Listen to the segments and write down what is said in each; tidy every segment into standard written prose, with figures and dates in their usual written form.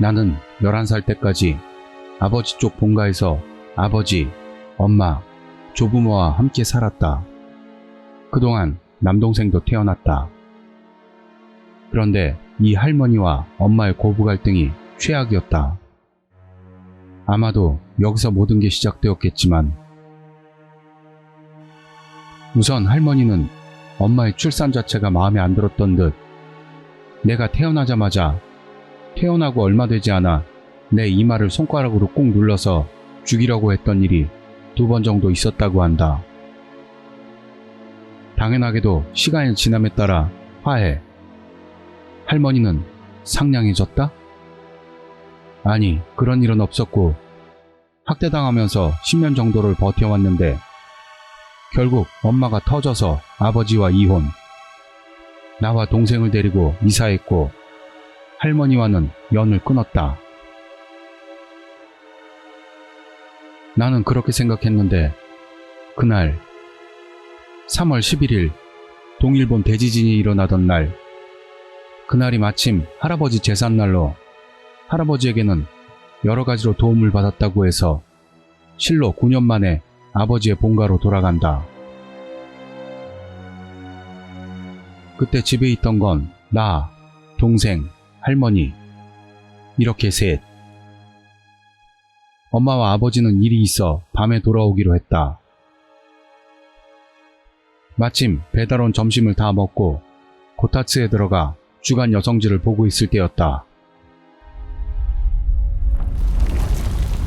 나는 11살 때까지 아버지 쪽 본가에서 아버지, 엄마, 조부모와 함께 살았다. 그동안 남동생도 태어났다. 그런데 이 할머니와 엄마의 고부 갈등이 최악이었다. 아마도 여기서 모든 게 시작되었겠지만, 우선 할머니는 엄마의 출산 자체가 마음에 안 들었던 듯 내가 태어나자마자 태어나고 얼마 되지 않아 내 이마를 손가락으로 꾹 눌러서 죽이려고 했던 일이 2번 정도 있었다고 한다. 당연하게도 시간이 지남에 따라 화해. 할머니는 상냥해졌다? 아니, 그런 일은 없었고 학대당하면서 10년 정도를 버텨왔는데 결국 엄마가 터져서 아버지와 이혼, 나와 동생을 데리고 이사했고 할머니와는 연을 끊었다. 나는 그렇게 생각했는데 그날 3월 11일 동일본 대지진이 일어나던 날, 그날이 마침 할아버지 제삿날로 할아버지에게는 여러 가지로 도움을 받았다고 해서 실로 9년 만에 아버지의 본가로 돌아간다. 그때 집에 있던 건 나, 동생, 할머니, 이렇게 셋. 엄마와 아버지는 일이 있어 밤에 돌아오기로 했다. 마침 배달 온 점심을 다 먹고 고타츠에 들어가 주간 여성지를 보고 있을 때였다.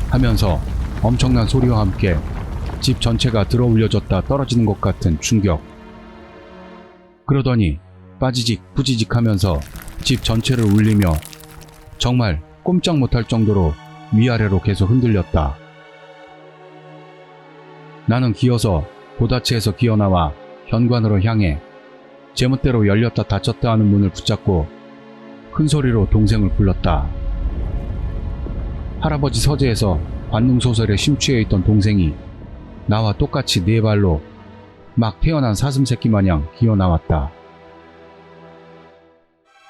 하면서 엄청난 소리와 함께 집 전체가 들어올려졌다 떨어지는 것 같은 충격. 그러더니 빠지직 부지직 하면서 집 전체를 울리며 정말 꼼짝 못할 정도로 위아래로 계속 흔들렸다. 나는 기어서 고다치에서 기어나와 현관으로 향해 제멋대로 열렸다 닫혔다 하는 문을 붙잡고 큰 소리로 동생을 불렀다. 할아버지 서재에서 관능소설에 심취해 있던 동생이 나와 똑같이 4발로 막 태어난 사슴새끼 마냥 기어나왔다.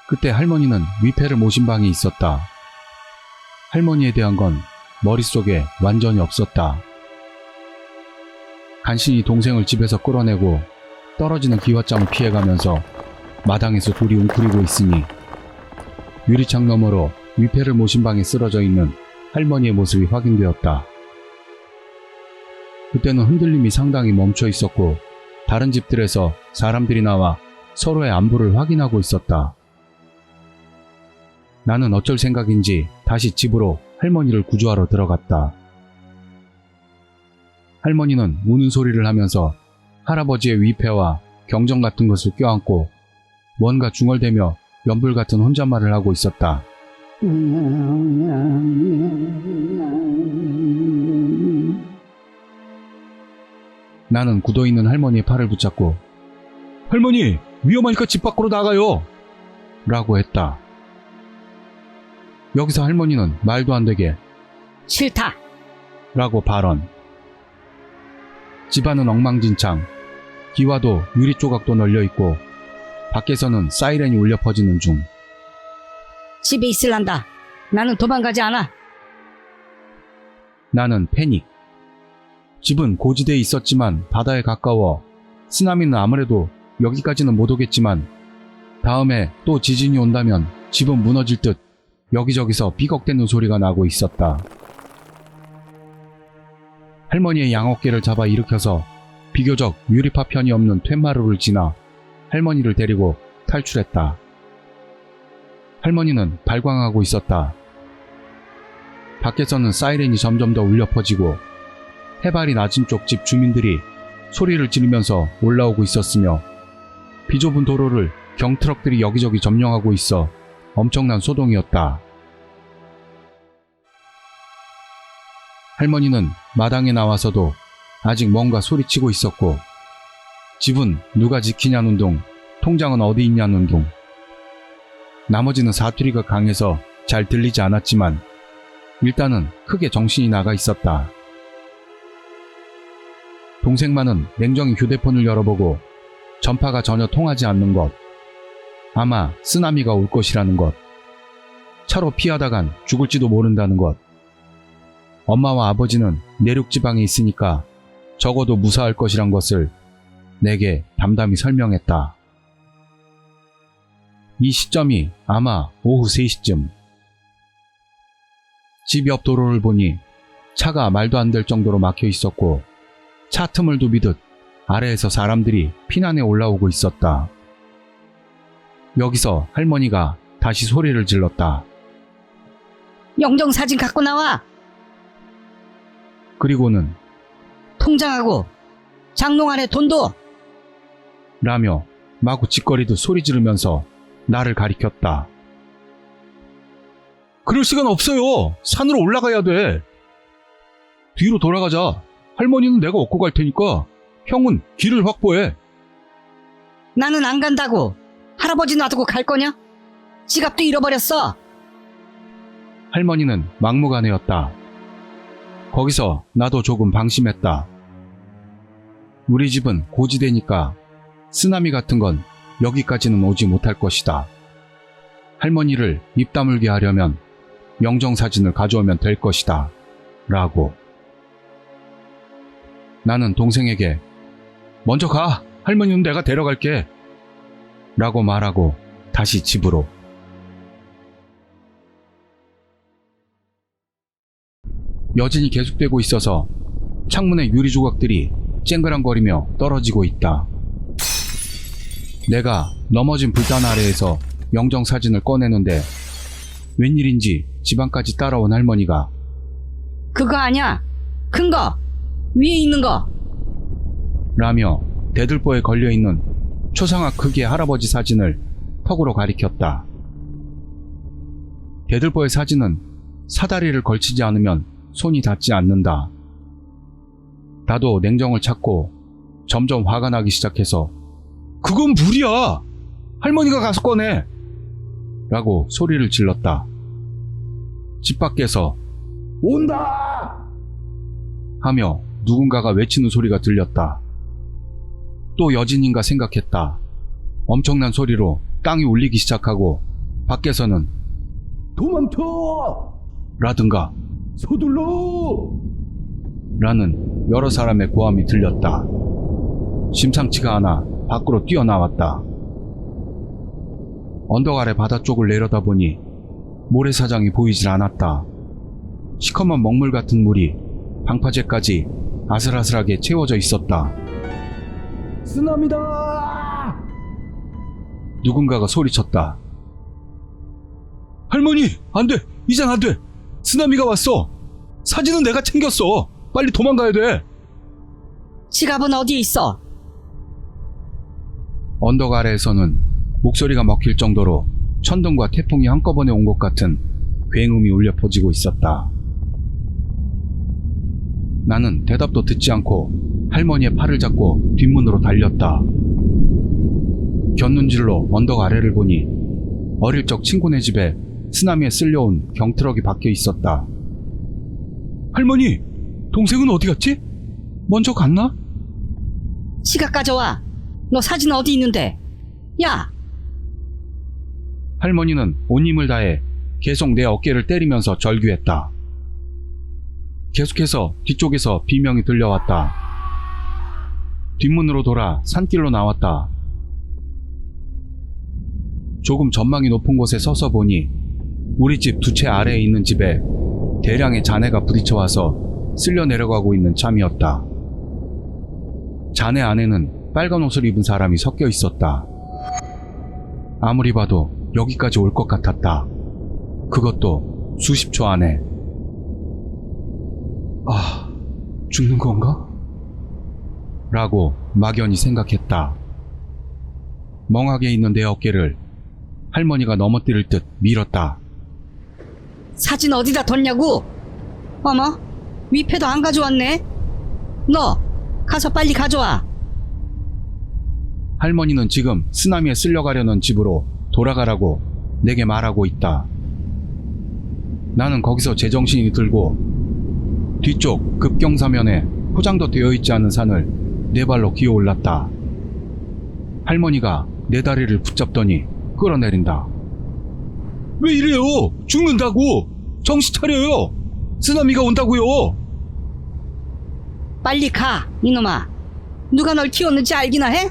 그때 할머니는 위패를 모신 방에 있었다. 할머니에 대한 건 머릿속에 완전히 없었다. 간신히 동생을 집에서 끌어내고 떨어지는 기왓장을 피해가면서 마당에서 둘이 웅크리고 있으니 유리창 너머로 위패를 모신 방에 쓰러져 있는 할머니의 모습이 확인되었다. 그때는 흔들림이 상당히 멈춰 있었고 다른 집들에서 사람들이 나와 서로의 안부를 확인하고 있었다. 나는 어쩔 생각인지 다시 집으로 할머니를 구조하러 들어갔다. 할머니는 우는 소리를 하면서 할아버지의 위패와 경정 같은 것을 껴안고 뭔가 중얼대며 연불 같은 혼잣말을 하고 있었다. 나는 굳어있는 할머니의 팔을 붙잡고 할머니! 위험하니까 집 밖으로 나가요! 라고 했다. 여기서 할머니는 말도 안 되게 싫다. 라고 발언. 집안은 엉망진창, 기와도 유리 조각도 널려있고 밖에서는 사이렌이 울려 퍼지는 중. 집에 있을란다. 나는 도망가지 않아. 나는 패닉. 집은 고지대에 있었지만 바다에 가까워 쓰나미는 아무래도 여기까지는 못 오겠지만 다음에 또 지진이 온다면 집은 무너질 듯 여기저기서 삐걱대는 소리가 나고 있었다. 할머니의 양어깨를 잡아 일으켜서 비교적 유리파편이 없는 퇴마루를 지나 할머니를 데리고 탈출했다. 할머니는 발광하고 있었다. 밖에서는 사이렌이 점점 더 울려 퍼지고 해발이 낮은 쪽 집 주민들이 소리를 지르면서 올라오고 있었으며 비좁은 도로를 경트럭들이 여기저기 점령하고 있어 엄청난 소동이었다. 할머니는 마당에 나와서도 아직 뭔가 소리치고 있었고 집은 누가 지키냐는 둥, 통장은 어디 있냐는 둥. 나머지는 사투리가 강해서 잘 들리지 않았지만 일단은 크게 정신이 나가 있었다. 동생만은 냉정히 휴대폰을 열어보고 전파가 전혀 통하지 않는 것, 아마 쓰나미가 올 것이라는 것, 차로 피하다간 죽을지도 모른다는 것. 엄마와 아버지는 내륙 지방에 있으니까 적어도 무사할 것이란 것을 내게 담담히 설명했다. 이 시점이 아마 오후 3시쯤. 집 옆 도로를 보니 차가 말도 안 될 정도로 막혀 있었고 차 틈을 두비듯 아래에서 사람들이 피난해 올라오고 있었다. 여기서 할머니가 다시 소리를 질렀다. 영정 사진 갖고 나와. 그리고는 통장하고 장롱 안에 돈도. 라며 마구 짓거리듯 소리 지르면서 나를 가리켰다. 그럴 시간 없어요. 산으로 올라가야 돼. 뒤로 돌아가자. 할머니는 내가 얻고 갈 테니까 형은 길을 확보해. 나는 안 간다고. 할아버지 놔두고 갈 거냐? 지갑도 잃어버렸어. 할머니는 막무가내였다. 거기서 나도 조금 방심했다. 우리 집은 고지대니까 쓰나미 같은 건 여기까지는 오지 못할 것이다. 할머니를 입 다물게 하려면 영정사진을 가져오면 될 것이다. 라고. 나는 동생에게 먼저 가. 할머니는 내가 데려갈게. 라고 말하고 다시 집으로. 여진이 계속되고 있어서 창문에 유리 조각들이 쨍그랑거리며 떨어지고 있다. 내가 넘어진 불단 아래에서 영정사진을 꺼내는데 웬일인지 집안까지 따라온 할머니가 그거 아니야. 큰 거. 위에 있는 거. 라며 대들보에 걸려있는 초상화 크기의 할아버지 사진을 턱으로 가리켰다. 대들보의 사진은 사다리를 걸치지 않으면 손이 닿지 않는다. 나도 냉정을 찾고 점점 화가 나기 시작해서 그건 무리야! 할머니가 가서 꺼내! 라고 소리를 질렀다. 집 밖에서 온다! 하며 누군가가 외치는 소리가 들렸다. 또 여진인가 생각했다. 엄청난 소리로 땅이 울리기 시작하고 밖에서는 도망쳐! 라든가 서둘러! 라는 여러 사람의 고함이 들렸다. 심상치가 않아 밖으로 뛰어나왔다. 언덕 아래 바다 쪽을 내려다보니 모래사장이 보이질 않았다. 시커먼 먹물 같은 물이 방파제까지 아슬아슬하게 채워져 있었다. 쓰나미다! 누군가가 소리쳤다. 할머니! 안 돼! 이젠 안 돼! 쓰나미가 왔어! 사진은 내가 챙겼어! 빨리 도망가야 돼! 지갑은 어디에 있어? 언덕 아래에서는 목소리가 먹힐 정도로 천둥과 태풍이 한꺼번에 온 것 같은 굉음이 울려 퍼지고 있었다. 나는 대답도 듣지 않고 할머니의 팔을 잡고 뒷문으로 달렸다. 곁눈질로 언덕 아래를 보니 어릴 적 친구네 집에 쓰나미에 쓸려온 경트럭이 박혀 있었다. 할머니! 동생은 어디 갔지? 먼저 갔나? 지갑 가져와. 너 사진 어디 있는데? 야! 할머니는 온 힘을 다해 계속 내 어깨를 때리면서 절규했다. 계속해서 뒤쪽에서 비명이 들려왔다. 뒷문으로 돌아 산길로 나왔다. 조금 전망이 높은 곳에 서서 보니 우리 집 두 채 아래에 있는 집에 대량의 잔해가 부딪혀와서 쓸려 내려가고 있는 참이었다. 잔해 안에는 빨간 옷을 입은 사람이 섞여 있었다. 아무리 봐도 여기까지 올 것 같았다. 그것도 수십 초 안에. 아, 죽는 건가? 라고 막연히 생각했다. 멍하게 있는 내 어깨를 할머니가 넘어뜨릴 듯 밀었다. 사진 어디다 뒀냐고? 어머, 위패도 안 가져왔네? 너, 가서 빨리 가져와. 할머니는 지금 쓰나미에 쓸려가려는 집으로 돌아가라고 내게 말하고 있다. 나는 거기서 제정신이 들고 뒤쪽 급경사면에 포장도 되어 있지 않은 산을 네 발로 기어 올랐다. 할머니가 내 다리를 붙잡더니 끌어내린다. 왜 이래요? 죽는다고! 정신 차려요! 쓰나미가 온다고요! 빨리 가, 이놈아. 누가 널 키웠는지 알기나 해?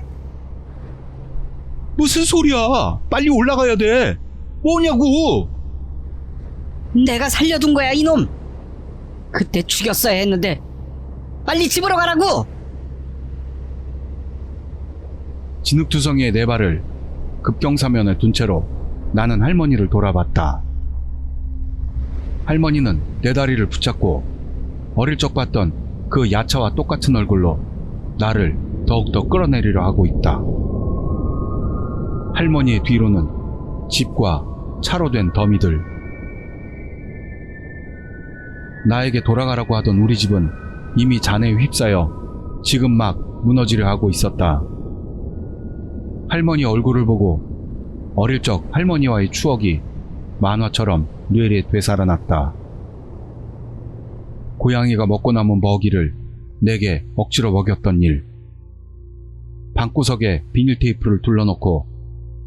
무슨 소리야! 빨리 올라가야 돼! 뭐냐고! 내가 살려둔 거야, 이놈. 그때 죽였어야 했는데. 빨리 집으로 가라고! 진흙투성이의 네 발을 급경사면에 둔 채로 나는 할머니를 돌아봤다. 할머니는 내 다리를 붙잡고 어릴 적 봤던 그 야차와 똑같은 얼굴로 나를 더욱더 끌어내리려 하고 있다. 할머니의 뒤로는 집과 차로 된 더미들. 나에게 돌아가라고 하던 우리 집은 이미 잔해에 휩싸여 지금 막 무너지려 하고 있었다. 할머니 얼굴을 보고 어릴 적 할머니와의 추억이 만화처럼 뇌리에 되살아났다. 고양이가 먹고 남은 먹이를 내게 억지로 먹였던 일. 방구석에 비닐 테이프를 둘러놓고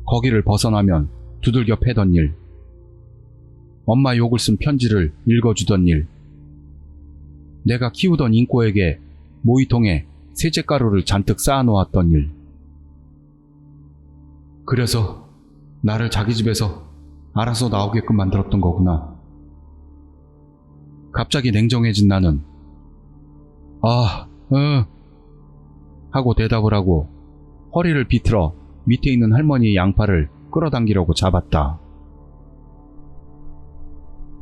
거기를 벗어나면 두들겨 패던 일. 엄마 욕을 쓴 편지를 읽어주던 일. 내가 키우던 인꼬에게 모이통에 세제가루를 잔뜩 쌓아놓았던 일. 그래서 나를 자기 집에서 알아서 나오게끔 만들었던 거구나. 갑자기 냉정해진 나는 하고 대답을 하고 허리를 비틀어 밑에 있는 할머니의 양팔을 끌어당기려고 잡았다.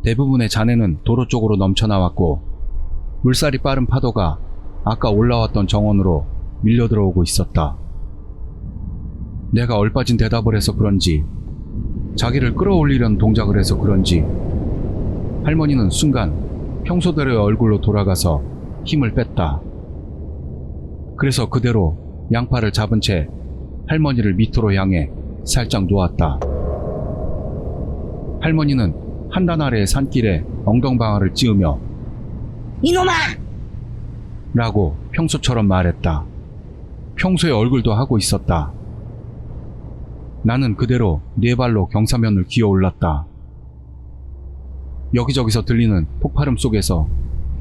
대부분의 잔해는 도로 쪽으로 넘쳐나왔고 물살이 빠른 파도가 아까 올라왔던 정원으로 밀려 들어오고 있었다. 내가 얼빠진 대답을 해서 그런지, 자기를 끌어올리려는 동작을 해서 그런지 할머니는 순간 평소대로의 얼굴로 돌아가서 힘을 뺐다. 그래서 그대로 양팔을 잡은 채 할머니를 밑으로 향해 살짝 놓았다. 할머니는 한단 아래의 산길에 엉덩방아를 찧으며 이놈아! 라고 평소처럼 말했다. 평소의 얼굴도 하고 있었다. 나는 그대로 네 발로 경사면을 기어 올랐다. 여기저기서 들리는 폭발음 속에서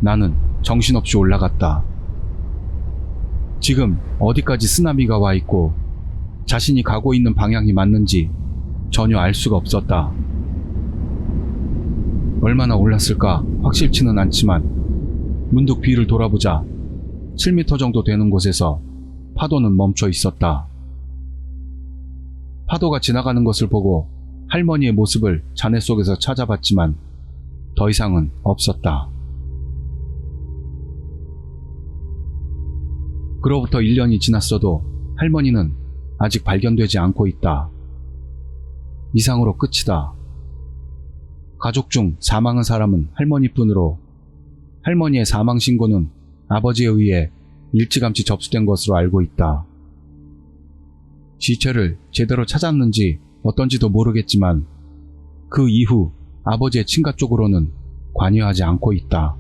나는 정신없이 올라갔다. 지금 어디까지 쓰나미가 와 있고 자신이 가고 있는 방향이 맞는지 전혀 알 수가 없었다. 얼마나 올랐을까 확실치는 않지만 문득 뒤를 돌아보자 7m 정도 되는 곳에서 파도는 멈춰 있었다. 파도가 지나가는 것을 보고 할머니의 모습을 잔해 속에서 찾아봤지만 더 이상은 없었다. 그로부터 1년이 지났어도 할머니는 아직 발견되지 않고 있다. 이상으로 끝이다. 가족 중 사망한 사람은 할머니뿐으로 할머니의 사망 신고는 아버지에 의해 일찌감치 접수된 것으로 알고 있다. 시체를 제대로 찾았는지 어떤지도 모르겠지만 그 이후 아버지의 친가 쪽으로는 관여하지 않고 있다.